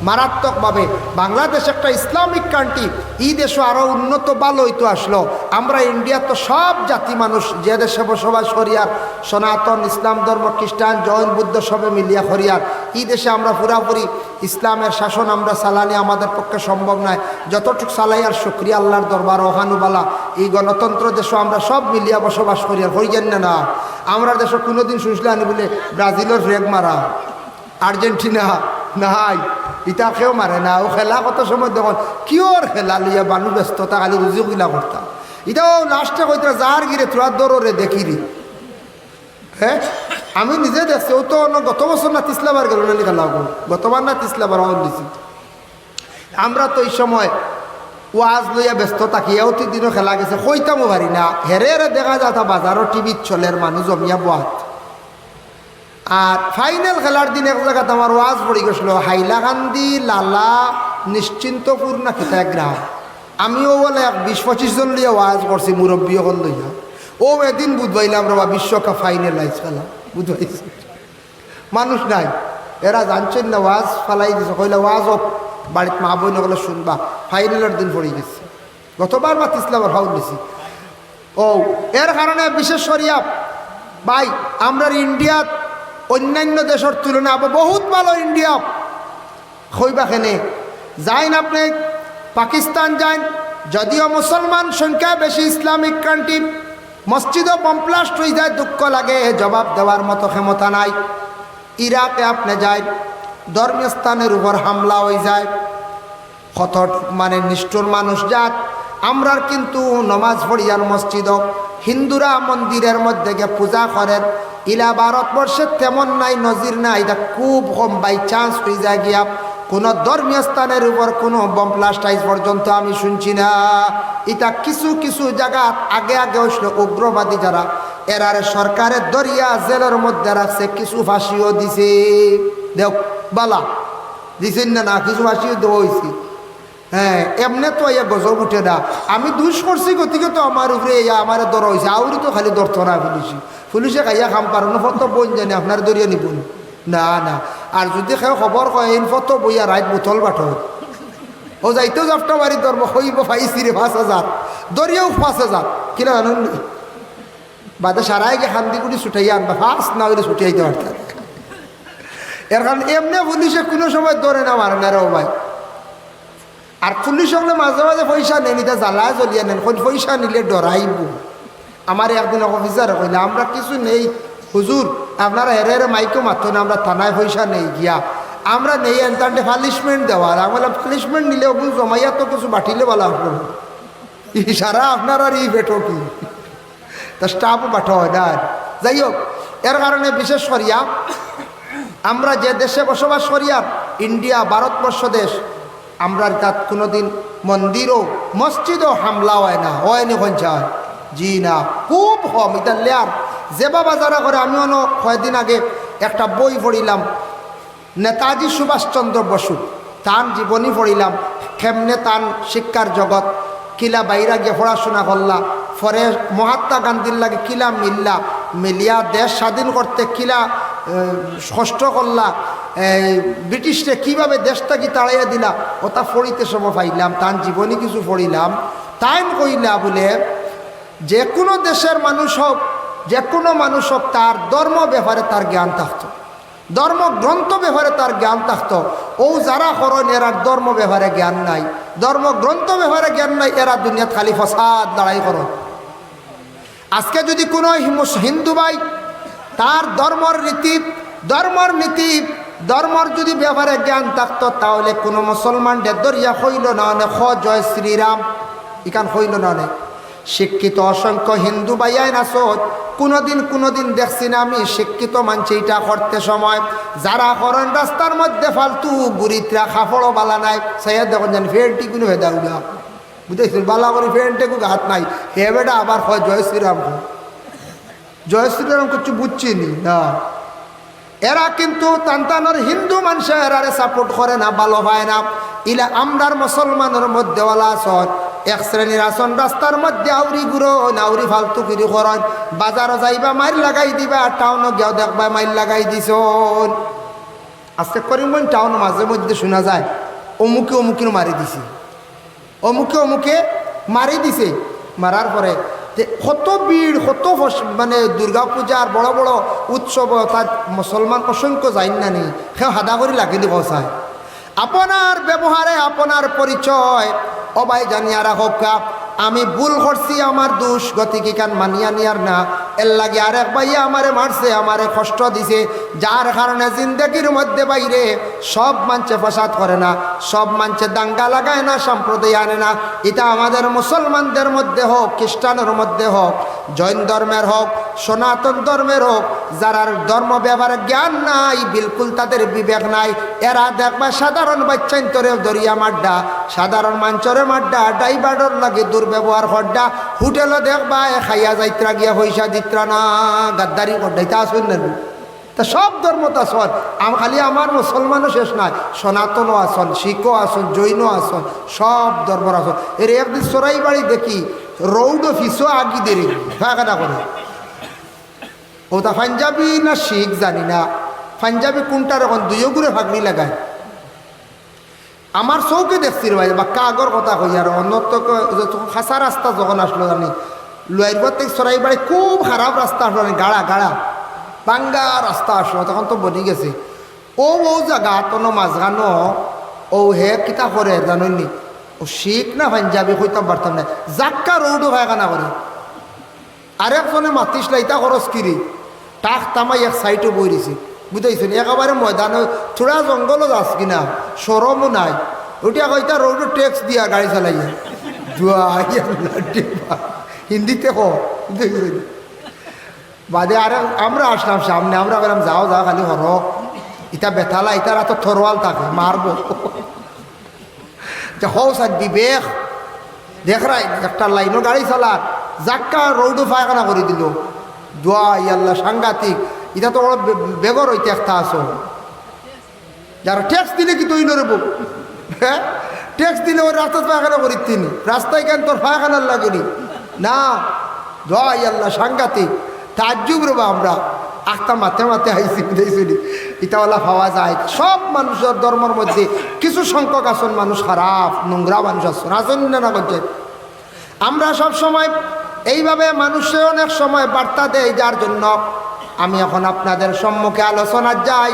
মারাত্মকভাবে। বাংলাদেশ একটা Islamic country, এই দেশও আরও উন্নত ভালো হইতো আসলো। আমরা ইন্ডিয়ার তো সব জাতি মানুষ যে দেশে বসবাস করিয়ার, সনাতন ইসলাম ধর্ম, খ্রিস্টান, জৈন, বুদ্ধ সবে মিলিয়া করিয়ার, এই দেশে আমরা পুরাপুরি ইসলামের শাসন আমরা চালানি আমাদের পক্ষে সম্ভব নয়। যতটুক চালাই আর শুক্রিয়া আল্লাহর দরবার ওহানুবালা। এই গণতন্ত্র দেশও আমরা সব মিলিয়া বসবাস করি আর হই জান না। আমরা দেশে কোনোদিন শুনলে আনি বলে ব্রাজিলের ফ্লেগ মারা, আর্জেন্টিনা নাই, ইটা কেউ মারে না। ও খেলা কত সময় দেখুন কিওর খেলা লিয়া মানুষ ব্যস্ততা খালি রুজুকিলা করতাম। এটাও লাস্টে কইতে যার গিরে তোরা দৌড়ে দেখিরি। হ্যাঁ আমি নিজে দেখছি, ও তো গত বছর না তিসলাবার গেল না খেলা, গতবার না তিসলাবার হল দিছি। আমরা তো এই সময় ওয়াজ লইয়া ব্যস্ত থাকি, অতি দিনও খেলা গেছে কইতামও পারি না। হেরে হেরে দেখা যায় তা বাজারও টিভিত চলের মানুষ জমিয়া বাত। আর ফাইনাল খেলার দিন এক জায়গাতে আমার ওয়াজ পড়ে গেছিল হাইলাকান্দি লালা নিশ্চিন্তপুর না খেতা গ্রাম। আমিও বলে 20-25 জন লিয়া ওয়াজ করছি মুরব্বী হল লইয়া। ও এদিন বুধবাইলাম রবা বিশ্বকাপ ফাইনাল আইস খেলা বুধবাইছি, মানুষ নাই। এরা জানছেন না ওয়াজ ফালাই দিছে, কইলা ওয়াজ হোক বাড়িতে মা বই নগলে শুনবা। ফাইনালের দিন পড়ে গেছে, গতবার বা তিসলাবার হাউল দিছি। ও এর কারণে বিশেষ করিয়া ভাই আমরা ইন্ডিয়াত অন্যান্য দেশের তুলনায় বহুত ভালো। ইন্ডিয়া হইবা খেনে যাইন আপনি পাকিস্তান যাইন, যদিও মুসলমান সংখ্যা বেশি, ইসলামিক কান্ট্রি, মসজিদও বমপ্লাস্ট হয়ে যায়, দুঃখ লাগে, জবাব দেওয়ার মতো ক্ষমতা নাই। ইরাকে আপনি যাইন, ধর্মীয় স্থানের উপর হামলা হয়ে যায়, কত মানে নিষ্ঠুর মানুষ যাক। আমরার কিন্তু নমাজ পড়িয়ার মসজিদ, হিন্দুরা মন্দিরের মধ্যে গিয়ে পূজা করেন। ইলা ভারতবর্ষের তেমন নাই, নজির নাই, এটা খুব কম বাই চান্স হয়ে যায় গিয়া কোনো ধর্মীয় স্থানের উপর কোনো বমপ্লাস্ট আইজ পর্যন্ত আমি শুনছি না। এটা কিছু কিছু জায়গা আগে আগে হইছিল উগ্রবাদী যারা, এরারে সরকারের দরিয়া জেলের মধ্যে রাখছে, কিছু ফাঁসিও দিছে। দেখ বালা দিছেন না, না কিছু ফাঁসিও দেওয়া হয়েছে। হ্যাঁ এমনি তো ইয়া গজব উঠে না। আমি দুষ করছি গতিকে তো আমার উপরে আমার দর হয়েছে, আউরি তো খালি ধরতো না পুলিশে খাইয়া খাম পারো না, ফটো বই জানি আপনার দরিয়া নিবুন না না। আর যদি কেউ খবর কয় এই ফটো বইয়া রাইত বোতল বাটো, ও যাইতেও যাফটা বাড়ি ধরব হইব পাইছি রে 5,000, দরিয়াও 5,000 কিনা জানুন বাদে সারাই গে খান্দিগুড়ি ছুটাইয়া আনবা, ফার্স্ট না হইলে ছুটিয়াইতে পারতাম। এর কারণ এমনি পুলিশে কোনো সময় ধরে না, মারে না রে ভাই। আর পুলিশ হলে মাঝে মাঝে পয়সা নেন, এটা জ্বালায় জ্বলিয়া নেন, পয়সা নিলে ডরাইব। আমার একদিন অফিসারে কইলে আমরা কিছু নেই হুজুর, আপনারা হেরে হেরে মাইকও মাত্র না, আমরা থানায় পয়সা নেই গিয়া আমরা নেই এনতান্টে পানিশমেন্ট দেওয়ার। আমরা পানিশমেন্ট নিলে ওগুলো জমাইয়া তো কিছু বাটিলে বলা হলো সারা আপনার আর এই বেটো কি তা স্টাফও বাঠা হয় না। যাই হোক, এর কারণে বিশেষ করিয়া আমরা যে দেশে বসবাস করিয়া ইন্ডিয়া ভারতবর্ষ দেশ, আমরা তার কোনোদিন মন্দিরও মসজিদও হামলা হয় না, হয়নি পঞ্চায়েত জি না, খুব কম। এটা লেয়ার যে বাবা যারা করে, আমি অন্য কয়েকদিন আগে একটা বই পড়িলাম নেতাজি সুভাষচন্দ্র বসু, তান জীবনী পড়িলাম, কেমনে তান শিক্ষার জগৎ কিলা বাইরা গিয়ে পড়াশোনা করলা, পরে মহাত্মা গান্ধীর লাগে কিলা মিলিয়া দেশ স্বাধীন করতে কিলা কষ্ট করলা, ব্রিটিশরে কিভাবে দেশটাকে তাড়াইয়া দিলা, ওটা পড়িতে সময় পাইলাম। তান জীবনী কিছু পড়িলাম, তাই কইলা বলে যে কোনো দেশের মানুষ হোক, যে কোনো মানুষ হোক, তার ধর্ম ব্যাপারে তার জ্ঞান থাকতো, ধর্মগ্রন্থ ব্যাপারে তার জ্ঞান থাকতো। ও যারা করেন এরার ধর্ম ব্যাপারে জ্ঞান নাই, ধর্মগ্রন্থ ব্যাপারে জ্ঞান নাই, এরা দুনিয়াত খালি ফসাদ লড়াই করো। আজকে যদি কোনো হিন্দু ভাই তার ধর্মর নীতি ধর্মর যদি ব্যাপারে জ্ঞান থাকতো, তাহলে কোনো মুসলমান দরিয়া হইল না অনেক জয় শ্রীরাম ইকান হইল না অনেক। শিক্ষিত অসংখ্য হিন্দু ভাইয়াইন আসত, কোনোদিন দেখছি না আমি শিক্ষিত মানছি এটা করতে সময় যারা করেন রাস্তার মধ্যে ফালতু গুড়িতরা খাফড়ও বালা নাই, সাইয়া দেখুন জানি ফেরটি কোনো ভেদা উঠা বুঝেছিল বালা করে ফেরটে কোনো হাত নাই, হে বেটা আবার হয় জয় শ্রীরাম, জয় শ্রীরাম কিছু বুঝছি নি না। এরা কিন্তু তান্তানোর হিন্দু মানুষ এরারে সাপোর্ট করে না, ভালো হয় না। ইলা আমরার মুসলমানের মধ্যে ওলা আসন এক শ্রেণীর আসন রাস্তার মধ্যে আউরি গুড়ো নাউরি ফালতু কিরি করেন, বাজারও যাইবা মাইল লাগাই দিবা, টাউনও গিয়েও দেখবা মাইল লাগাই দিছ। আজকে করিমগঞ্জ টাউন মাঝে মধ্যে শোনা যায় অমুকে অমুকে মারি দিছে, অমুকে অমুকে মারি দিছে। মারার পরে কত ভিড়, কত মানে দুর্গা পূজার বড় বড় উৎসব তার মুসলমান অসংখ্য যাইন না নি, সে হাদা করে লাগি দিব চায়। আপনার ব্যবহারে আপনার পরিচয় অবাই জানিয়া রাখক, আমি ভুল করছি, আমার দোষ, গতিকে কান মানিয়া নিয়ার না। এর লাগে আরেক ভাইয়া আমারে মারছে, আমারে কষ্ট দিছে, যার কারণে জিন্দগির মধ্যে বাইরে সব মানছে ফাসাদ করে না, সব মানছে দাঙ্গা লাগায় না, সম্প্রদায় আনে না। এটা আমাদের মুসলমানদের মধ্যে হোক, খ্রিস্টানের মধ্যে হোক, জৈন ধর্মের হোক, সনাতন ধর্মের হোক, যারা ধর্ম ব্যবহারে জ্ঞান নাই, বিলকুল তাদের বিবেক নাই, এরা দেখবা সাধারণ বাচ্চাইন তোরে দরিয়া মাড্ডা, সাধারণ মাঞ্চরে মাড্ডা, ড্রাইভারের লাগে দুর্ব্যবহার হড্ডা, হোটেলও দেখবা খাইয়া যাইত্রা গিয়া পয়সা দিত্রা না, গাদ্দারি করডাইতা আসুন না। তা সব ধর্ম তো আসন, খালি আমার মুসলমানও শেষ নাই, সনাতনও আসন, শিখও আসন, জৈনও আসন, সব ধর্মর আসন। এর একদিন সরাই বাড়ি দেখি রৌড ফিসও আগি দেরি ফাঁকাটা করে, ওটা পাঞ্জাবি না শিখ জানি না, পাঞ্জাবি কোনটার এখন দুইও ঘুরে ফাঁকনি লাগায়। আমার চৌকে দেখছি রে ভাই, বা কাগর কথা কই আর অন্যত খাসা রাস্তা যখন আসলো জানি, লুয়াইরপর থেকে সরাই বাড়ি খুব খারাপ রাস্তা আসলো, গাড়া গাড়া বাঙ্গা রাস্তা আসলো, তখন তো বনি গেছে। ও জায়গা তনো মাঝখানো ও হে কিতা করে জানি, ও শিখ না পাঞ্জাবি কইতাম পারতাম না, জাক্কা রৌডো ভাইখানা করে। আরেকজনে মাতিস লাইতা খরচ কিরি টাক তামাই এক সাইডে বই দিছি, বুঝাইছেন? একেবারে ময়দানে থোড়া জঙ্গলও যাস কিনা, সরমও নাই, ওটা কইতা রৌডো ট্যাক্স দিয়া গাড়ি চালাইয়া হিন্দিতে বুঝাইছেন? বাদে আর আমরা আসলাম সামনে, আমরা বললাম যাও যাও খালি হর, ইটা বেথালা, ইটার এত থরওয়াল থাকে মারবো। হও স্যার বিবেক দেখ রাই, একটা লাইনও গাড়ি চালার জাক্কা রৌডো ফায়খানা করে দিল, দোয়া ইয়াল্লা সাংঘাতিক। এটা তো বড় বেগর হইতে একটা আসো, যারা ট্যাক্স দিলে কি তৈরি নেব, হ্যাঁ ট্যাক্স দিলে ওই রাস্তা ফায়খানা করি, তিনি রাস্তায় কেন তোর ফায়খানার লাগেনি না, দোয়া ইয়াল্লা সাংঘাতিক। তাজ্জুব রবা আমরা আখতা মাথে মাথে আইসি বুঝাইছিলি, ইটাওয়ালা পাওয়া যায়। সব মানুষের ধর্মের মধ্যে কিছু সংখ্যক আসন মানুষ খারাপ নোংরা মানুষ আসন, আসন না করছে। আমরা সব সময় এইভাবে মানুষে অনেক সময় বার্তা দেয়, যার জন্য আমি এখন আপনাদের সম্মুখে আলোচনা যাই।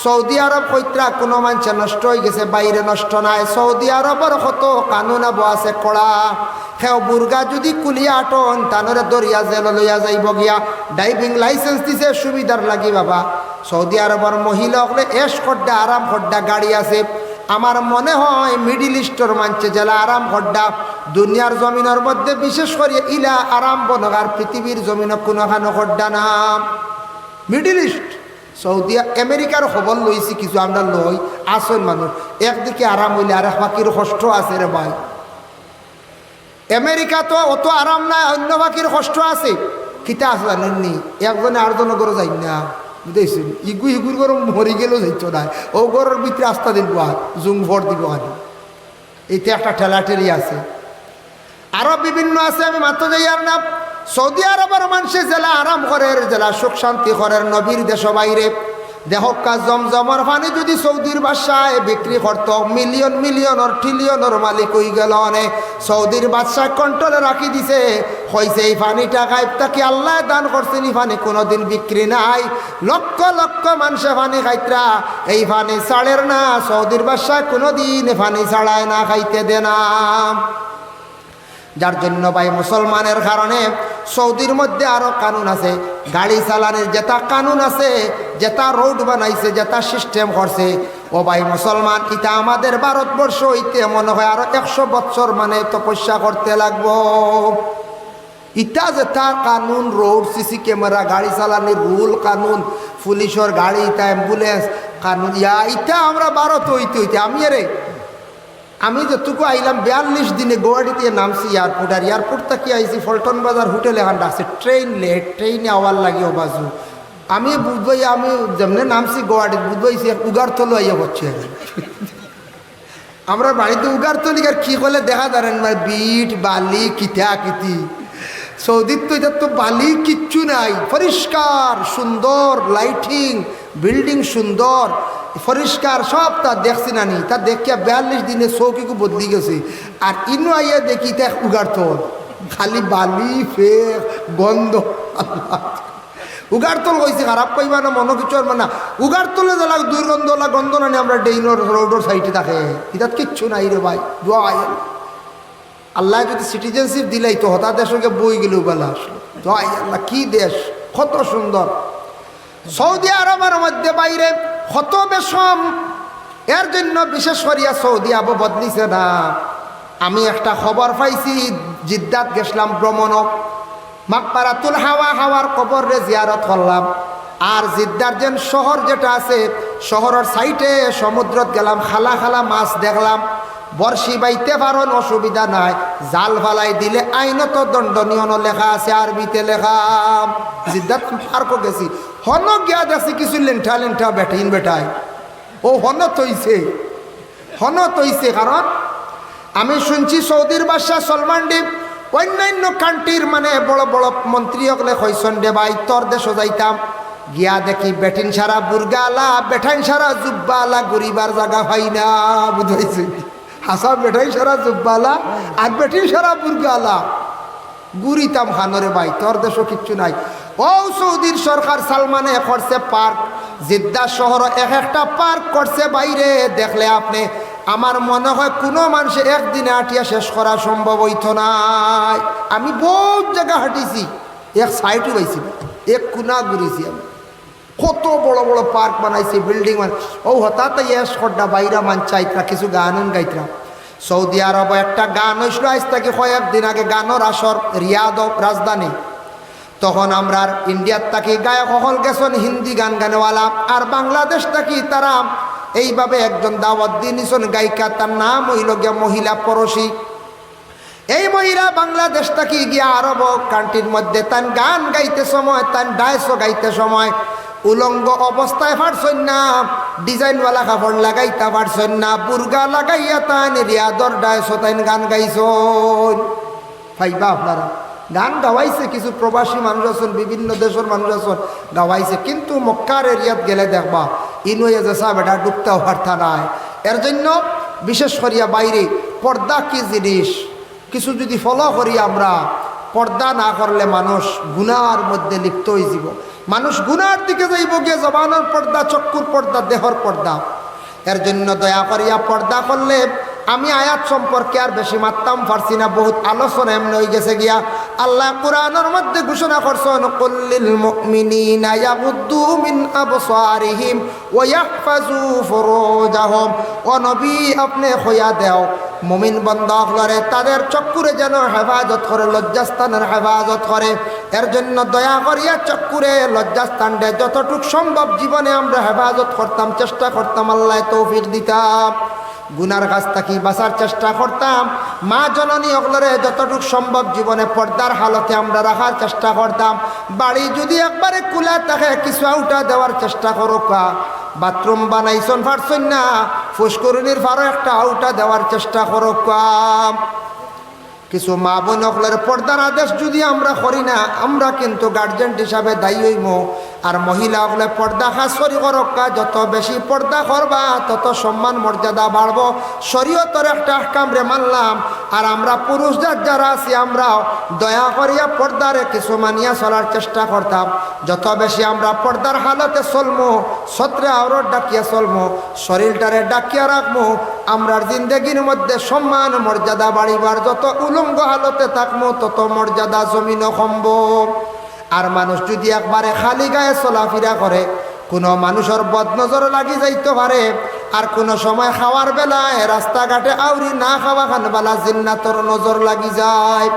সৌদি আরব কইত্রা কোনো মানুষ নষ্ট হয়ে গেছে, বাইরে নষ্ট নাই। সৌদি আরবের কত কানুন আবো আছে কড়া, সেও বুর্গা যদি কুলিয়া আটন তানরে দরিয়া জেল লইয়া যাইব গিয়া, ড্রাইভিং লাইসেন্স দিছে সুবিধার লাগি বাবা। সৌদি আরবের মহিলা হলে এস খড্ডা আরাম খড্ডা গাড়ি আছে। আমার মনে হয় মিডিল ইস্টর মানছে জেলা আরাম খড্ডা, দুনিয়ার জমিনের মধ্যে বিশেষ করে ইলা আরাম বনগার পৃথিবীর জমিনে কোনোখানো খড্ডা নাম মিডিল ইস্ট। সৌদি আমেরিকার খবর লইছি কিছু, আমরা লই আসল মানুষ একদিকে আরাম হইলে আর এক বাকির কষ্ট আছে রে ভাই। আমেরিকা তো অত আরাম নাই, অন্য বাকির কষ্ট আছে। কিতা আছে জানেননি, একজনে আরেকজন গরো যাই না, বুঝেছেন? ইগুর গরম মরি গেলেও যাইতো না, ও গরুর ভিতরে আস্থা দিব আর জুম ভর দিব আর, এইতে একটা ঠেলাঠেলি আছে। আরো বিভিন্ন আছে, আমি মাত্র যাই আর না। সৌদি আরবের মানুষে জেলা আরাম করের, জেলা সুখ শান্তি করের, নবীর দেশ বাইরে দেহকা জমজমর পানি যদি সৌদির বাদশায় বিক্রি করত, মিলিয়ন মিলিয়নের ট্রিলিয়নের মালিক হয়ে গেল। অনেক সৌদির বাদশাহ কন্ট্রোলে রাখি দিছে, হয়েছে এই পানিটা গাইব তাকে আল্লাহ দান করছেন, এই পানি কোনোদিন বিক্রি নাই। লক্ষ লক্ষ মানুষে পানি খাইতরা, এই পানি ছাড়ের না। সৌদির বাদশাহ কোনোদিন পানি ছাড়ায় না, খাইতে দে না। যার জন্য ভাই মুসলমানের কারণে সৌদির মধ্যে আরো কানুন আছে, গাড়ি চালানোর যেটা কানুন আছে, যেটা রোড বানাইছে, যেটা সিস্টেম করছে, ও ভাই মুসলমান এটা আমাদের ভারতবর্ষ হইতে মনে হয় আরো 100 বছর মানে তপস্যা করতে লাগবো। ইটা যেটা কানুন, রোড, সিসি ক্যামেরা, গাড়ি চালানোর রুল কানুন, পুলিশের গাড়ি, ইটা অ্যাম্বুলেন্স কানুন, ইটা আমরা ভারত হইতে আমি যতটুকু আইলাম 42 দিনে গুয়াহাটিতে নামছি এয়ারপোর্ট, আর এয়ারপোর্ট থেকে আইছি ফলটন বাজার হোটেল এখান আছে, ট্রেন লেট, ট্রেনে আওয়ার লাগে ও বাজু। আমি বুঝবাই, আমি যেমনি নামছি গুয়াহাটি বুঝবাইছি উগারতল আইয়া হচ্ছে। আমরা বাড়িতে উগারতলি আর কি করলে দেখা জানেন মানে বিট বালি কিতা কিতি। সৌদির তো এটা তো বালি কিচ্ছু নাই, পরিষ্কার সুন্দর লাইটিং, বিল্ডিং সুন্দর, পরিষ্কার সব তা দেখছি না নি, তা দেখিয়া 42 দিনে চৌকিকে বদলি গেছে। আর ইনু আইয়া দেখি তা উগারত খালি বালি ফেক গন্ধ। আল্লাহ উগারতল কইছে খারাপ কইবা না, মনে কিছু আর না। উগারতলে জ্বালা দুর্গন্ধ ওলা গন্ধ না নি আমরা ডেইনোর রোডর সাইডে থাকে, ইতাত কিচ্ছু নাই রে ভাই। দোয়া আল্লাহ যদি সিটিজেনশিপ দিলাই তো হতা দেশকে বই গেলেও বেলা আসলো। দোয়া আল্লাহ কি দেশ, কত সুন্দর। সৌদি আরবের মধ্যে বাইরে কত বেশম, এর জন্য বিশেষ করিয়া সৌদি আরব বদলিছে না। আমি একটা খবর পাইছি, জিদ্দাত গেছিলাম ভ্রমণ, মাকবারাতুল হাওয়ার কবরে জিয়ারত করলাম। আর জিদ্দার যেন শহর যেটা আছে, শহরের সাইডে সমুদ্রত গেলাম, খালা খালা মাছ দেখলাম। বর্ষি বাইতে পারেন, অসুবিধা নাই, জাল ফালাই দিলে আইনত দণ্ডনীয় লেখা আছে, আরবিতে লেখা। জিদ্দাত পার্কও গেছি, হন গিয়া দেখছি কিছু লেন্ঠা লেন্ঠা বেটাইন বেটায়, ও হন তৈছে। কারণ আমি শুনছি সৌদির বাদশাহ সলমান ডিপ অন্যান্য কান্ট্রির মানে বড় বড় মন্ত্রী হকলে কইসন দে ভাই তোর দেশও যাইতাম, গিয়া দেখি বেটিন সারা বুর্গালা, বেঠাইন সারা জুব্বালা, গরিবার জায়গা পাই না। বুঝাইছে হাসা বেঠাইন সারা জুব্বালা আর বেটিন সারা বুর্গালা, গুরিতাম খানরে ভাই তোর দেশও কিচ্ছু নাই। ও সৌদির সরকার সালমানে করছে পার্ক, জিদ্দা শহর এক একটা পার্ক করছে বাইরে, দেখলে আপনি আমার মনে হয় কোনো মানুষে একদিনে হাঁটিয়া শেষ করা সম্ভব হইত নাই। আমি বহুত জায়গা হাঁটিছি, এক সাইডও পাইছি, এক কোনা ঘুরেছি আমি। কত বড় বড় পার্ক বানাইছি, বিল্ডিং ও হঠাৎ এসটা বাইরা মান চাইতরা কিছু গান গাইতরা। সৌদি আরব একটা গান হয়েছিল আজ থেকে কয়েকদিন আগে, গানের আসর রিয়াদ রাজধানী। তখন আমরা ইন্ডিয়ার থাকি গায়ক হল গেছেন হিন্দি গান গানেওয়ালা, আর বাংলাদেশ থাকি তারা এইভাবে একজন দাওয়াত দিয়েছেন গায়িকা, তার নাম হইল গিয়া মহিলা পরশী। এই মহিলা বাংলাদেশ থাকি গিয়া আরব কান্ট্রির মধ্যে তান গান গাইতে সময়, তান ডান্সও গাইতে সময় উলঙ্গ অবস্থায় পারছেন না, ডিজাইনওয়ালা কাপড় লাগাইতে পারছেন না, বুর্গা লাগাইয়া তান রিয়াদর ডান্সও তাই গান গাইছেন। ভাইবা আপনারা গান গাওয়াইছে, কিছু প্রবাসী মানুষ আছেন, বিভিন্ন দেশের মানুষ আছেন গাওয়াইছে, কিন্তু মক্কার এরিয়াত গেলে দেখবা ইনুয়ে যে সাহেব এটা ডুবতেও পারতা নাই। এর জন্য বিশেষ করিয়া বাইরে পর্দা কি জিনিস, কিছু যদি ফলো করি আমরা, পর্দা না করলে মানুষ গুনার মধ্যে লিপ্ত হয়ে যাব। মানুষ গুনার দিকে যাইব গিয়ে জবানের পর্দা, চক্ষুর পর্দা, দেহর পর্দা। এর জন্য দয়া করিয়া পর্দা করলে, আমি আয়াত সম্পর্কে আর বেশি মারতাম পারছি না, বহুত আলোচনা এমনি হয়ে গেছে গিয়া। আল্লাহ কোরআনের মধ্যে ঘোষণা করছেন, কুল্লিল মুমিনিনা ইয়াগুদ্দু মিন আবসারিহিম ওয়া ইয়াহফাজু ফুরুজাহুম। ও নবী আপনি কইয়া দেও মুমিন বান্দাগুলোরে তাদের চক্ষুরে যেন হেফাজত করে, লজ্জাস্থানের হেফাজত করে। এর জন্য দয়া করিয়া চক্ষুরে লজ্জাস্থানটা যতটুক সম্ভব জীবনে আমরা হেফাজত করতাম, চেষ্টা করতাম, আল্লাহ তৌফিক দিতাম। গুনার কাছ থেকে বাঁচার চেষ্টা করতাম, মা জননী অগলরে যতটুক সম্ভব জীবনে পর্দার হালতে আমরা রাখার চেষ্টা করতাম। বাড়ি যদি একবারে কুলা থাকে কিছু আউটা দেওয়ার চেষ্টা করো। বাথরুম বানাইছন পারছন না, ফুসকুরনির ফারো একটা আউটা দেওয়ার চেষ্টা করো। কিছু মা বোন অগলের পর্দার আদেশ যদি আমরা করি না, আমরা কিন্তু গার্জেন হিসাবে দায়ী হইম। আর মহিলা অগলে পর্দা খাস করি করক্কা, যত বেশি পর্দা করবা তত সম্মান মর্যাদা বাড়ব। শরীয়তের একটা আহকাম রে মানলাম। আর আমরা পুরুষদের যারা আছি আমরাও দয়া করিয়া পর্দারে কিছু মানিয়া চলার চেষ্টা করতাম। যত বেশি আমরা পর্দার হালতে চলমো, ছত্রে আওরত ডাকিয়া চলমো, শরীরটারে ডাকিয়া রাখবো, আমরার জিন্দগির মধ্যে সম্মান মর্যাদা বাড়িবার। যত উলঙ্গ হালতে থাকবো তত মর্যাদা জমিন কমব। আর মানুষ যদি একবারে খালি গায়ে চলাফেরা করে, কোনো মানুষের বদনজর লাগি যাইতে পারে। আর কোনো সময় খাওয়ার বেলায় রাস্তাঘাটে আউরি না খাওয়া খান বেলা জিন্নাতর নজর লাগি যায়।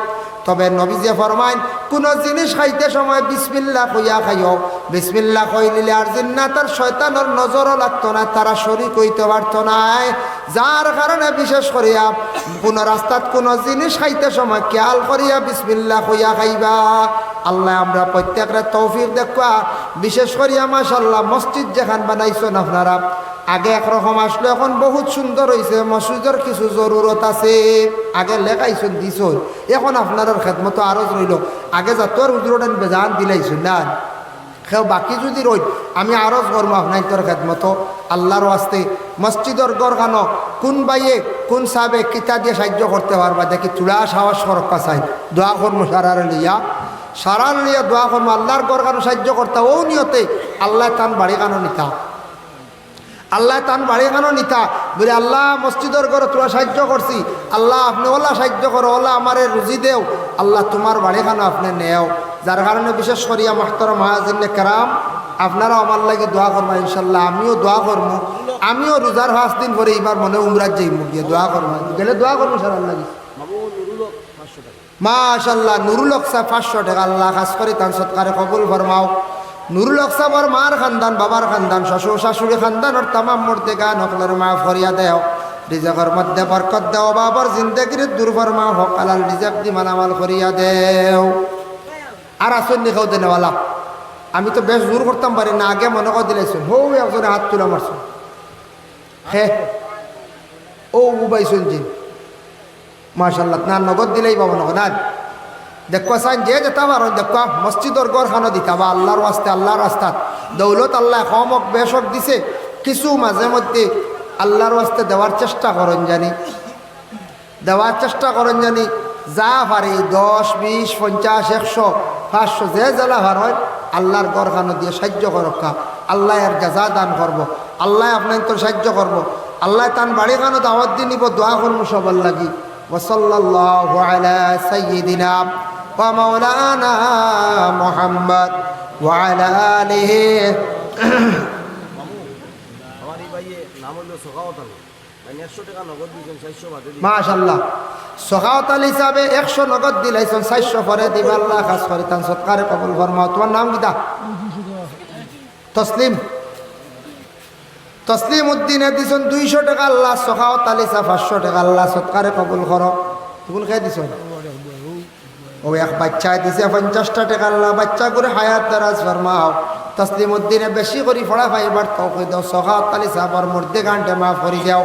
তবে নবীজে ফরমাইন, কোনো জিনিস খাইতে সময় বিসমিল্লাহ কইয়া খাইও। বিসমিল্লাহ কই নিলে আর জিন্নাতের শয়তানের নজরও লাগতো না, তারা শরীক হইতে পারত না। যার কারণে বিশেষ করিয়া কোনো রাস্তাত কোনো জিনিস খাইতে সময় খেয়াল করিয়া বিসমিল্লাহ কইয়া খাইবা। আল্লাহ আমরা প্রত্যেকের তৌফিক দেখা। বিশেষ করিয়া মাশাআল্লাহ মসজিদ যেখান বানাইছেন আপনারা, আগে একরকম আসলো, এখন বহুত সুন্দর হয়েছে। মসজিদের কিছু জরুরত আছে, আগে লেখাইছেন দিছন, এখন আপনার খেদমতো আরজ রইল। আগে যাতর হুজুরটান বেজান দিলাইছেন না, কেউ বাকি যদি রই আমি আরজ করবো আপনার তোর খেদমত আল্লাহর ওয়াস্তে মসজিদর গড়খানো কোন বাইয়ে কোন সাবে কিতা দিয়ে সাহায্য করতে পারবা দেখি চূড়া সাহস সরকা চাই দোয়া করবো সারার লিয়া দোয়া করবো আল্লাহর গড়খানো সাহায্য করতে ও নিয়তে আল্লাহ তান বাড়ি কানো নিতা আল্লাহ তান বাড়ি কানো নিতা বলে আল্লাহ মসজিদর ঘরে তোরা সাহায্য করছি আল্লাহ আপনি ওলা সাহায্য করো ওলা আমারে রুজি দেও আল্লাহ তোমার বাড়ি খানো আপনি নেও যার কারণে বিশেষ করিয়া মাহতারাম হাজিরিনে কেরাম আপনারাও আমার লাগে দোয়া করবো ইনশাল্লাহ আমিও দোয়া করবো আমিও রোজার 5 দিন পরে এবার মনে উমরাত যাইব গিয়ে দোয়া করবো গেলে দোয়া করবো স্যার আল্লাহ মাশাল্লাহ নুরুল হক সাহেব 500 টাকা আল্লাহ খাস করে তার সৎকারে কবুল ফরমাও নুরুল হক সাহেবর মার খানদান বাবার খানদান শ্বশুর শাশুড়ি খানদানের তামাম মূর্তি গান হকলের মা ফরিয়া দেও রিজকের মধ্যে বরকত দেও বাবার জিন্দগির দূর ফরমাও হক আলাল রিজক দি মালামাল ফরিয়া দেও আর আসুন নি খাও দেনেওয়ালা আমি তো বেশ জোর করতাম পারি না আগে মনে করে দিলাইছুন হো একজনে হাত তুলে মারছুন হে ও উবাইছুন জি মাশাল্লাহ না নগদ দিলেই পাবো নগদ না দেখো চাইন যে যেতে পারো দেখো মসজিদর গড়খানো দিতা বা আল্লাহর ওয়াস্তে আল্লাহর রাস্তাত দৌলত আল্লাহ কমক বেশক দিছে কিছু মাঝে মধ্যে আল্লাহর ওয়াস্তে দেওয়ার চেষ্টা করেন জানি যা পারি 10, 20, 50, 100, 500 যে জেলা ভার হয় আল্লাহর গড়খানো দিয়ে সাহায্য করকা আল্লাহ এর জাযা দান করবো আল্লাহ আপনার তোর সাহায্য করবো আল্লাহ তান বাড়ি খানো দাওয়াত দিয়ে নিব দোয়া করবো সবার লাগি ওয়াসাল্লাল্লাহু আলা সাইয়্যিদিনা ওয়া মাওলানা মুহাম্মদ ওয়া আলা আলিহি আমার এই ভাইয়ে নাম হলো সখাওয়াত আলী 100 টাকা নগদ দিয়েছেন 400 বাদে মাশাআল্লাহ সখাওয়াত আলী হিসাবে 100 নগদ দিলাইছেন 400 পরে দিবা আল্লাহ খাস করে তান সৎকারে কবুল ফরমাও তোমার নাম কিটা তসলিম উদ্দিনে দিছেন 200 টাকা আল্লাহ সখাওয়াত আলী হিসাব 500 টাকা আল্লাহ সৎকারে কবুল করো কবুল খেয়ে দিছেন ও এক বাচ্চায় দিছে 50 টাকা আল্লাহ বাচ্চা করে হায়াত দারাজ ফরমাও তসলিম উদ্দিনে বেশি করে পড়া পাইবার তৌফিক দাও সখাওয়াত আলী সাহাবার মধ্যে গানটে মাফ করে দাও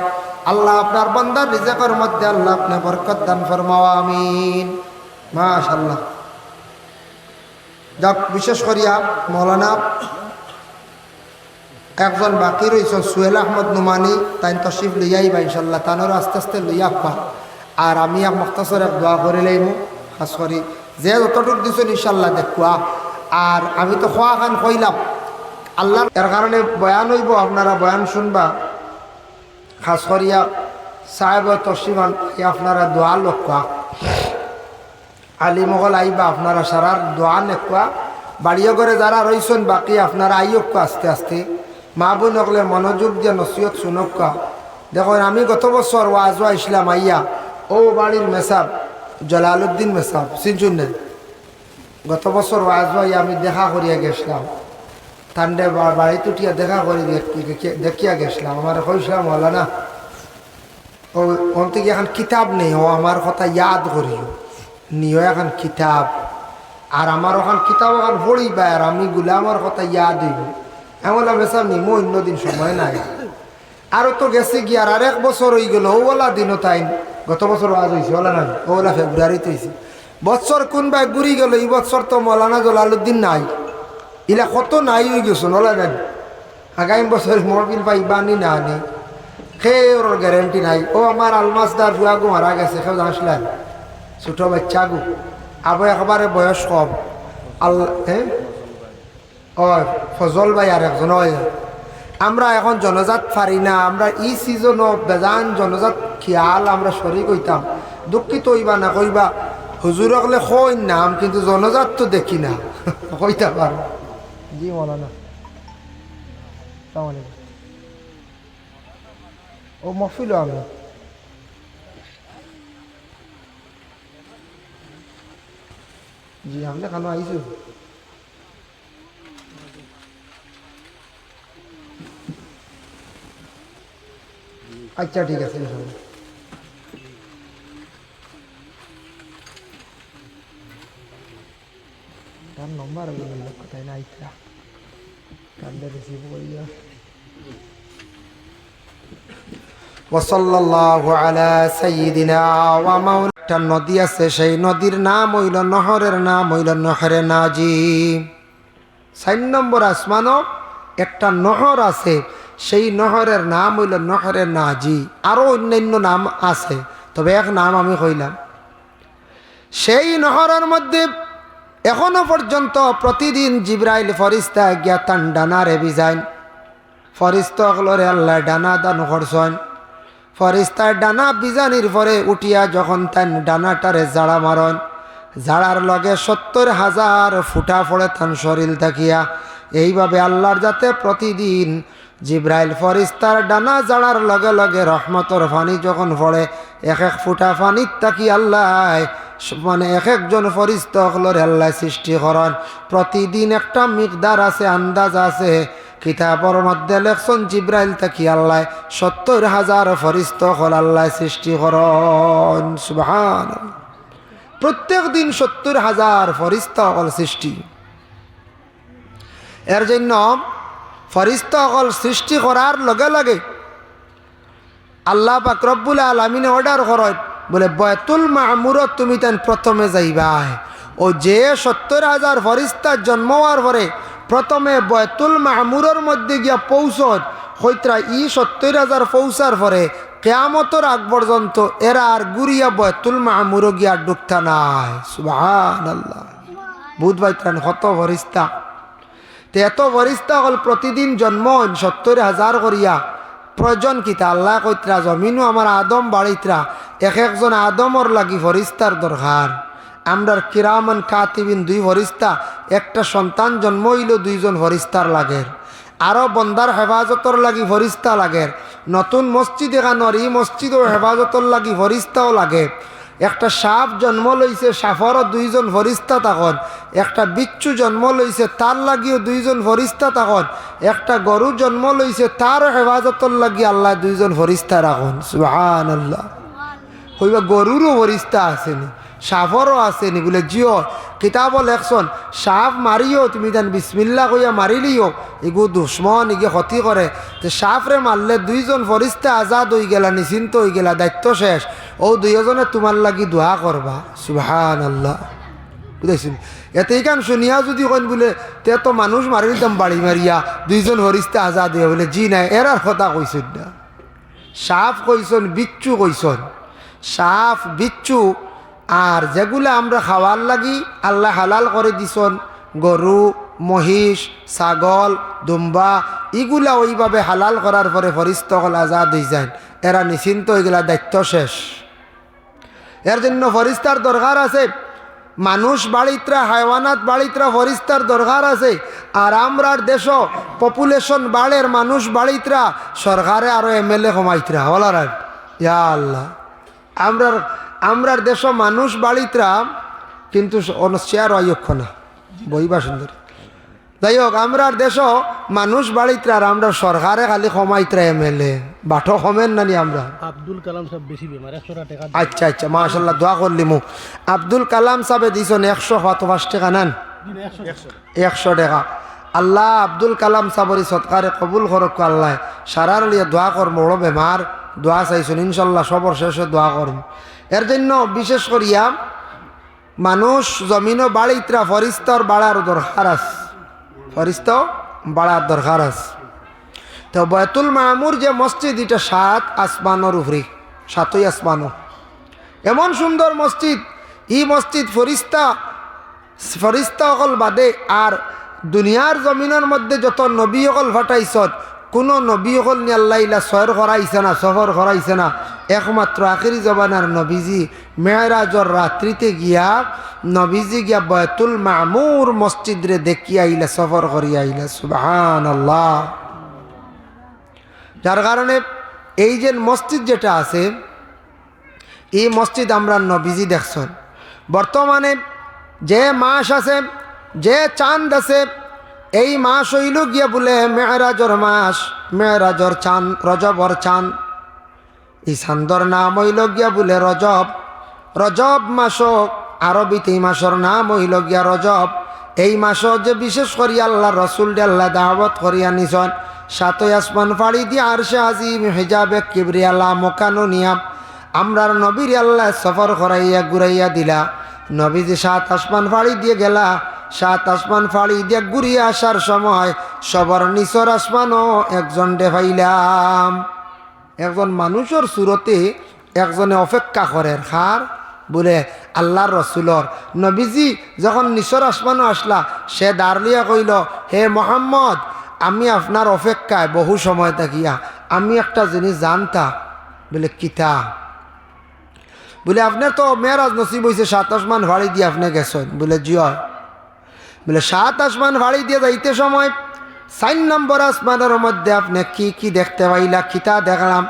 আল্লাহ আপনার বান্দার রিজকের মধ্যে আল্লাহ আপনি বরকত দান ফরমাও আমিন মাশাআল্লাহ যাক বিশেষ করিয়া মৌলানা একজন বাকি রয়েছেন সোহেল আহমদ নুমানি তাই তশরিফ লইয়াইবা ইনশাল্লাহ তানোর আস্তে আস্তে লইয়া আব্বা আর আমি এক মুখতাসর এক দোয়া করে লইমু খাস করি যে যতটুক দিছেন ইনশাল্লাহ দেখুয়া আর আমি তো খোয়া খান কইলাম আল্লাহ এর কারণে বয়ান হইব আপনারা বয়ান শুনবা খাস করিয়া সাহেব তসিমান আপনারা দোয়া লক্ষা আলী মগল আইবা আপনারা সারার দোয়া নেকুয়া বাড়িও করে যারা রয়েছেন বাকি আপনারা আইয়ক্কা আস্তে আস্তে মা বোন হকলে মনোযোগ দিয়ে নসিহত শুনক্কা দেখুন আমি গত বছর ওয়াজওয়া ইসলাম আইয়া ও বাড়ির মেসাব জলালউদ্দিন মেসাব চিনচুন নেন গত বছর ওয়াজওয়া আমি দেখা করিয়া গেছিলাম ঠান্ডে বাড়িতে উঠিয়া দেখা করি দেখিয়া গেছিলাম আমার কইসলাম হলো না ও ওন থেকে এখন কিতাব নেই ও আমার কথা ইয়াদ করিও নিও এখন কিতাব আর আমার ওখান কিতাব ওখান পড়িবা আর আমি গুলামর কথা ইয়াদ হইব এমন বেসাম নিমো অন্যদিন সময় নাই আরও তো গেছে কি আর এক বছর হয়ে গেল ওলা দিনও তাই গত বছর আজ হয়েছে ওলা না ওলা ফেব্রুয়ারিতে হয়েছে বছর কোনবা ঘুরি গেল এই বছর তো মৌলানা জলালউদ্দিন নাই ইলা কত নাই হয়ে গেছো ওলা জানি আগামী বছর মরবিল পাইবা নি না আনি সে ওর গ্যারেন্টি নাই ও আমার আলমাসদার বুয়াগু মারা গেছে কেউ আসলেন ছোটো বাচ্চা গু আবু একবারে বয়স কম আল্লাহ হ্যাঁ ও ফজল ভাই আর একজন আমরা এখন জনজাত পারি না আমরা ই সিজনও বেজান জনজাত খেয়াল আমরা শরীর কইতাম দুঃখিত হইবা না কইবা হুজুর হলে কই নাম কিন্তু জনজাত তো দেখি না কইতা পারো জি মৌলানা ও মফিল আমি জি আপনি কেন আইসু আচ্ছা ঠিক আছে তার নম্বর কোথায় না আইতা কান্দে রিসিভ করিয়া ওয়াসাল্লাল্লাহু আলা সাইয়্যিদিনা ওয়া মাওলানা নদী আছে সেই নদীর নাম হইল নহরের নাম হইল নহরে নাজিম 4 নম্বর আসমানও একটা নহর আছে, সেই নহরের নাম হইল নহরে নাজি। আরও অন্যান্য নাম আছে, তবে এক নাম আমি কইলাম। সেই নহরের মধ্যে এখনো পর্যন্ত প্রতিদিন জিব্রাইল ফরিস্তা গিয়া তান ডানারে বিজাইন। ফরিস্তা হলরে আল্লাহ ডানা দান করছেন। ফরিস্তার ডানা বিজানির পরে উঠিয়া যখন তান ডানাটারে জাড়া মারন, জাড়ার লগে 70,000 ফুটা পড়ে তান শরীর থাকিয়া। এইভাবে আল্লাহর যাতে প্রতিদিন জিব্রাইল ফরিস্তার ডানা জাড়ার লগে লগে রহমতর পানি যখন পড়ে, এক এক ফুটা পানির থাকি আল্লাহ মানে এক একজন ফরিস্তা হলরে আল্লাহ সৃষ্টি করেন। প্রতিদিন একটা মিকদার আছে, আন্দাজ আছে। কিতাবর মধ্যে লেখছেন জিব্রাইল থাকি আল্লাহ 70,000 ফরিস্তা হল আল্লাহ সৃষ্টি করেন। সুবহানাল্লাহ। প্রত্যেক দিন 70,000 ফরিস্তা হল সৃষ্টি। এর জন্য ফরিস্তা হল সৃষ্টি করার লগে লগে আল্লাহ পাক রব্বুল আলামিন অর্ডার করেন, বলে বাইতুল মামুরত তুমি তেন প্রথমে যাইবা। ও যে 70,000 ফরিস্তার জন্ম হওয়ার পরে প্রথমে বাইতুল মামুরের মধ্যে গিয়া পৌঁছত, হইত্রা 70,000 পৌঁছার পরে কিয়ামতের আগ পর্যন্ত এরা আর গুরিয়া বাইতুল মামুর গিয়া ঢুকতা নাই। সুবহানাল্লাহ। বুধ বাইত্রান কত ফরিস্তা, তে এত ফরিস্তা হল প্রতিদিন জন্ম 70,000 করিয়া। প্রয়োজন কিতা আল্লাহ কইত্রা জমিনও আমার আদম বাড়িত্রা এক একজন আদমর লাগি ফরিস্তার দরকার। আমরার কিরামান কাতিবিন 2 ফরিস্তা, একটা সন্তান জন্ম হইল 2 জন ফরিস্তার লাগের। আরও বন্দার হেফাজতর লাগি ফরিস্তা লাগের। নতুন মসজিদ এখানোর এই মসজিদও হেফাজতর লাগি ফরিস্তাও লাগে। একটা সাপ জন্ম লইছে, সাফরও 2 জন ফরিস্তা তখন। একটা বিচ্ছু জন্ম লইছে, তার লাগিও 2 জন ফরিস্তা তখন। একটা গরু জন্ম লইছে, তারও হেফাজতর লাগি আল্লাহ 2 জন ফরিস্তা রাখুন। সুবহানাল্লাহ। কইবা গরুরও ফরিস্তা আসেনি, সাফরও আসেনি, বলে জিও কিতাব লেখছন সাপ মারিও তুমি দেন বিসমিল্লা কইয়া মারিলিও এগু দুশ্মন এগে ক্ষতি করে। তো সাপরে মারলে 2 জন ফরিস্তা আজাদ হয়ে গেলা, নিশ্চিন্ত হয়ে গেলা, দায়িত্ব শেষ। ও 2 জনে তোমার লাগি দোয়া করবা। সুবহানাল্লাহ। বুঝেছেন? এতে এইখান শুনিয়া যদি কইন বলে তে তো মানুষ মারি দিতাম বাড়ি মারিয়া 2 জন ফরিস্তা আজাদ হয়ে, বলে জি নাই, এরার কথা কইছেন না। সাপ কইছন, বিচ্ছু কইছন। সাপ বিচ্ছু আর যেগুলো আমরা খাওয়ার লাগি আল্লাহ হালাল করে দিছন, গরু মহিষ ছাগল দুম্বা, এগুলা ওইভাবে হালাল করার পরে ফরিস্তাগল আজাদ হয়ে যায়, এরা নিশ্চিন্ত হয়ে গেলা, দায়িত্ব শেষ। এর জন্য ফরিস্তার দরকার আছে। মানুষ বাড়িত্রা হাইওয়ানাত বাড়িত্রা ফরিস্তার দরকার আছে। আর আমরার দেশ পপুলেশন বাড়ের, মানুষ বাড়িত্রা সরকারে আরো MLA কমাইত্রা বলার। ইয়া আল্লাহ, আমরার দেশ মানুষ বাড়িত্রা কিন্তু শেয়ার অযোগ্য না, বইবা সুন্দর। যাই হোক, আমরার দেশ মানুষ বাড়িত্রা আর আমরা সরকারে খালি কমাইত্রা MLA বাঠো কমেন নানি আমরা। আব্দুল কালাম সাহেব বেশি বেমার 100 টাকা। আচ্ছা আচ্ছা, মাশাআল্লাহ, দোয়া করলি মু। আব্দুল কালাম সাহেব দিছেন 105 টাকা নেন, 100 টাকা। আল্লাহ আব্দুল কালাম সাবরি সৎকারে কবুল করক। আল্লাহ সারার লিয়ে দোয়া করম, বড় বেমার দোয়া চাইছেন, ইনশাল্লাহ সবর শেষে দোয়া করম। এর জন্য বিশেষ করিয়া মানুষ জমিনও বাড়িত্রা ফরিস্তার বাড়ার দরকার আছে, ফরিস্তাও বাড়ার দরকার আছে। তো বাইতুল মামুর যে মসজিদ, এটা 7 আসমানোর উপরে, 7ই আসমানো, এমন সুন্দর মসজিদ। এই মসজিদ ফরিস্তা অকল বাদে আর দুনিয়ার জমিনের মধ্যে যত নবী অকল ফাটাইছত, কোনো নবী অকল নিয়ে আল্লাহ ইলা সয়র করাইছে না, সফর করাইছে না। একমাত্র আখিরি জবানার নবীজি মেরাজর রাত্রিতে গিয়া নবীজি গিয়া বাইতুল মামুর মসজিদ রে দেখিয়া আইলা, সফর করিয়া আইলা। সুবহানাল্লাহ। যার কারণে এই যে মসজিদ যেটা আছে, এই মসজিদ আমরা নবীজি দেখছেন। বর্তমানে যে মাস আছে, যে চাঁদ আছে, এই মাস হইল গিয়া বলে মেরাজর মাস, মেরাজর চাঁদ, রজবর চাঁদ। এই চাঁদর নাম হইল গিয়া বলে রজব। রজব মাস আরবিতে এই মাসের নাম হইল গিয়া রজব। এই মাস যে বিশেষ করি আল্লাহ রসুল আল্লাহ দাওয়াত করিয়া নিছন, 7ই আসমান ফাড়ি দিয়ে আরশে আজিম হিজাবে কিবরিয়ালা মোকানো নিয়াম আমরার নবীর আল্লাহ সফর করাইয়া ঘুরাইয়া দিলা। নবীজি 7 আসমান ফাড়ি দিয়ে গেলা, সাত আসমান ফাড়ি দিয়ে ঘুরিয়ে আসার সময় সবার নিচর আসমানও একজন দেখাইলাম। একজন মানুষের সুরতে একজনে অপেক্ষা করে খার বলে আল্লাহর রসুলর নবীজি যখন নিচর আসমানও আসলা সে দাঁড়িয়ে কইল, হে মোহাম্মদ, আমি আপনার অপেক্ষায় বহু সময় থাকিয়া আমি একটা জিনিস জানতা। বলে কিতা? বলে আপনার তো মেরাজ নসিব হয়েছে, সাত আসমান ভাড়ি দিয়ে আপনি গেছেন। বলে জিও। বলে সাত আসমান ভাড়ি দিয়ে যাইতে সময় 4 নম্বর আসমানের মধ্যে আপনি কি কি দেখতে পাইলা? কিতা দেখলাম?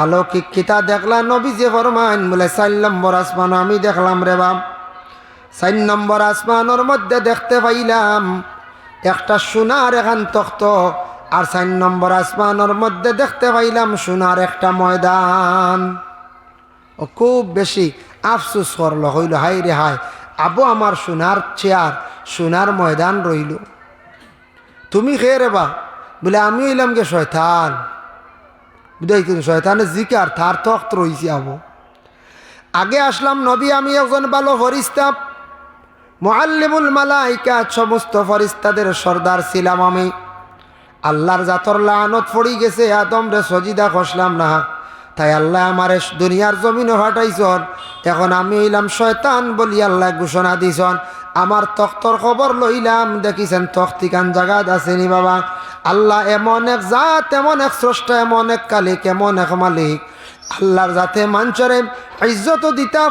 আলৌকিক কিতা দেখলাম? নবীজি ফরমান বলে 4 নম্বর আসমান আমি দেখলাম রে বাপ। 4 নম্বর আসমানের মধ্যে দেখতে পাইলাম একটা সোনার এখান তখ্ত, আর 4 নম্বর আসমানের মধ্যে দেখতে পাইলাম সোনার একটা ময়দান। ও খুব বেশি আফসোস করল, হইল হাই রে হাই, আবু আমার সোনার চেয়ার সোনার ময়দান রইল, তুমি খেয়ে রে বা? বলে আমি হইলাম গে শয়তান। বুঝাইতেন শয়তানের জিকার তার তখ্ত রইছি। আবু আগে আসলাম নবী, আমি একজন ভালো ফরিস্তা, মুআল্লিমুল মালাইকা, সমস্ত ফরিস্তাদের সর্দার ছিলাম আমি। আল্লাহর জাতর লানত পড়ি গেছে, আদম রে সজিদা খসলাম না, তাই আল্লাহ আমার দুনিয়ার জমিনে ফাটাইছন। এখন আমি হইলাম শয়তান বলি আল্লাহ ঘোষণা দিছন। আমার তখ্তর খবর লইলাম, দেখিছেন তখ্তি কান জাগাত আসেনি বাবা। আল্লাহ এমন এক জাত, এমন এক স্রষ্টা, এমন এক কালিক, এমন এক মালিক, আল্লাহর জাতে মাঞ্চরে ইজ্জত দিতা